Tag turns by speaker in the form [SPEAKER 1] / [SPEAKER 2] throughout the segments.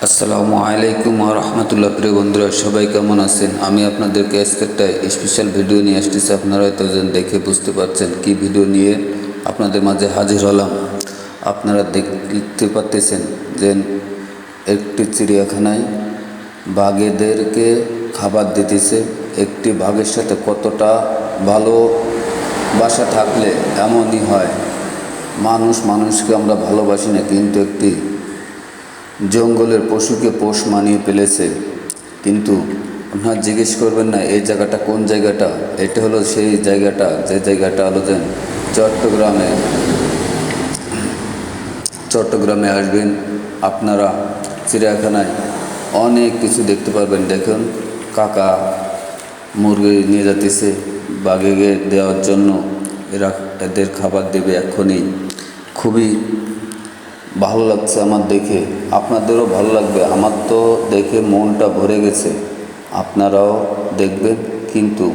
[SPEAKER 1] আসসালামু আলাইকুম ওয়া রাহমাতুল্লাহ। প্রিয় বন্ধুরা, সবাই কেমন আছেন? আমি আপনাদেরকে আজকে একটা স্পেশাল ভিডিও নিয়ে আসতেছি। আপনারা হয়তো দেখে বুঝতে পারছেন কি ভিডিও নিয়ে আপনাদের মাঝে হাজির হলাম। আপনারা দেখতে পাচ্ছেন যে একটি চিড়িয়াখানায় বাঘেদেরকে খাবার দিতেছে। একটি বাঘের সাথে কতটা ভালোবাসা থাকলে এমনই হয়। মানুষকে আমরা ভালোবাসি না, কিন্তু একটি জঙ্গলের পশুকে পোষ মানিয়ে ফেলেছে। কিন্তু আপনারা জিজ্ঞেস করবেন না এই জায়গাটা কোন জায়গাটা। এটা হলো সেই জায়গাটা, যে জায়গাটা হলো যে চট্টগ্রামে আসবেন আপনারা, চিড়িয়াখানায় অনেক কিছু দেখতে পারবেন। দেখুন, কাকা মুরগি নিয়ে যাতেছে বাঘেকে দেওয়ার জন্য। এদের খাবার দেবে এক্ষুনি। খুবই ভালো লাগছে আমার দেখে, আপনাদেরও ভালো লাগবে। আমার তো দেখে মনটা ভরে গেছে। আপনারাও দেখবেন। কিন্তু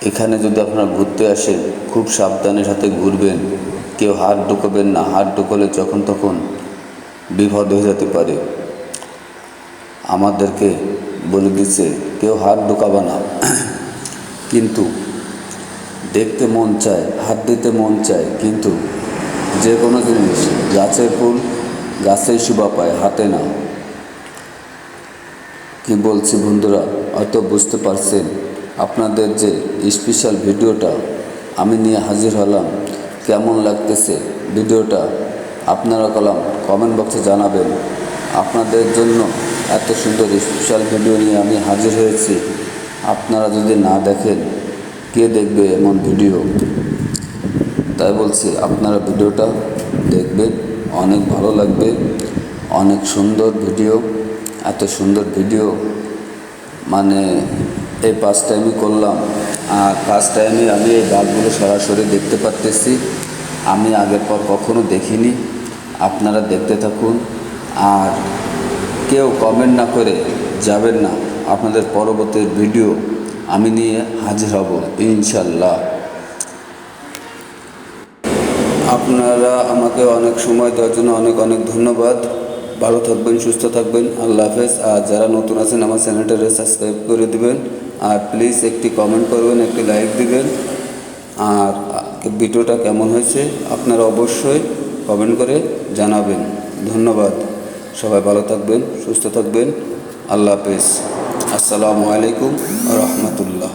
[SPEAKER 1] এখানে যদি আপনারা ঘুরতে আসেন, খুব সাবধানের সাথে ঘুরবেন। কেউ হাত ঢুকবেন না। হাত ঢুকলে যখন তখন বিপদ হয়ে যেতে পারে। আমাদেরকে বলে দিচ্ছে কেউ হাত ঢুকাবে না। কিন্তু দেখতে মন চায়, হাত দিতে মন চায়, কিন্তু যে কোনো জিনিস, গাছের ফুল গাছেই শোভা পায়, হাতে না। কি বলছি বন্ধুরা, হয়তো বুঝতে পারছেন। আপনাদের যে স্পেশাল ভিডিওটা আমি নিয়ে হাজির হলাম, কেমন লাগতেছে ভিডিওটা আপনারা কমেন্ট বক্সে জানাবেন। আপনাদের জন্য এত সুন্দর স্পেশাল ভিডিও নিয়ে আমি হাজির হয়েছি। আপনারা যদি না দেখেন, কে দেখবে এমন ভিডিও? তাই বলছি, আপনারা ভিডিওটা দেখবেন, অনেক ভালো লাগবে। অনেক সুন্দর ভিডিও। এত সুন্দর ভিডিও মানে এই ফার্স্ট টাইমই করলাম। আর ফার্স্ট টাইমে আমি এই বাঘগুলো সরাসরি দেখতে পারতেছি। আমি আগের পর কখনো দেখিনি। আপনারা দেখতে থাকুন। আর কেউ কমেন্ট না করে যাবেন না। আপনাদের পরবর্তী ভিডিও আমি নিয়ে হাজির হব ইনশাল্লাহ। আপনারা আমাকে অনেক সময় দেওয়ার জন্য অনেক অনেক ধন্যবাদ। ভালো থাকবেন, সুস্থ থাকবেন। আল্লাহ হাফেজ। আর যারা নতুন আছেন, আমার চ্যানেলটাকে সাবস্ক্রাইব করে দিবেন। আর প্লিজ একটি কমেন্ট করবেন, একটি লাইক দিবেন। আর ভিডিওটা কেমন হয়েছে আপনারা অবশ্যই কমেন্ট করে জানাবেন। ধন্যবাদ। সবাই ভালো থাকবেন, সুস্থ থাকবেন। আল্লাহ হাফেজ। আসসালামু আলাইকুম ওয়া রাহমাতুল্লাহ।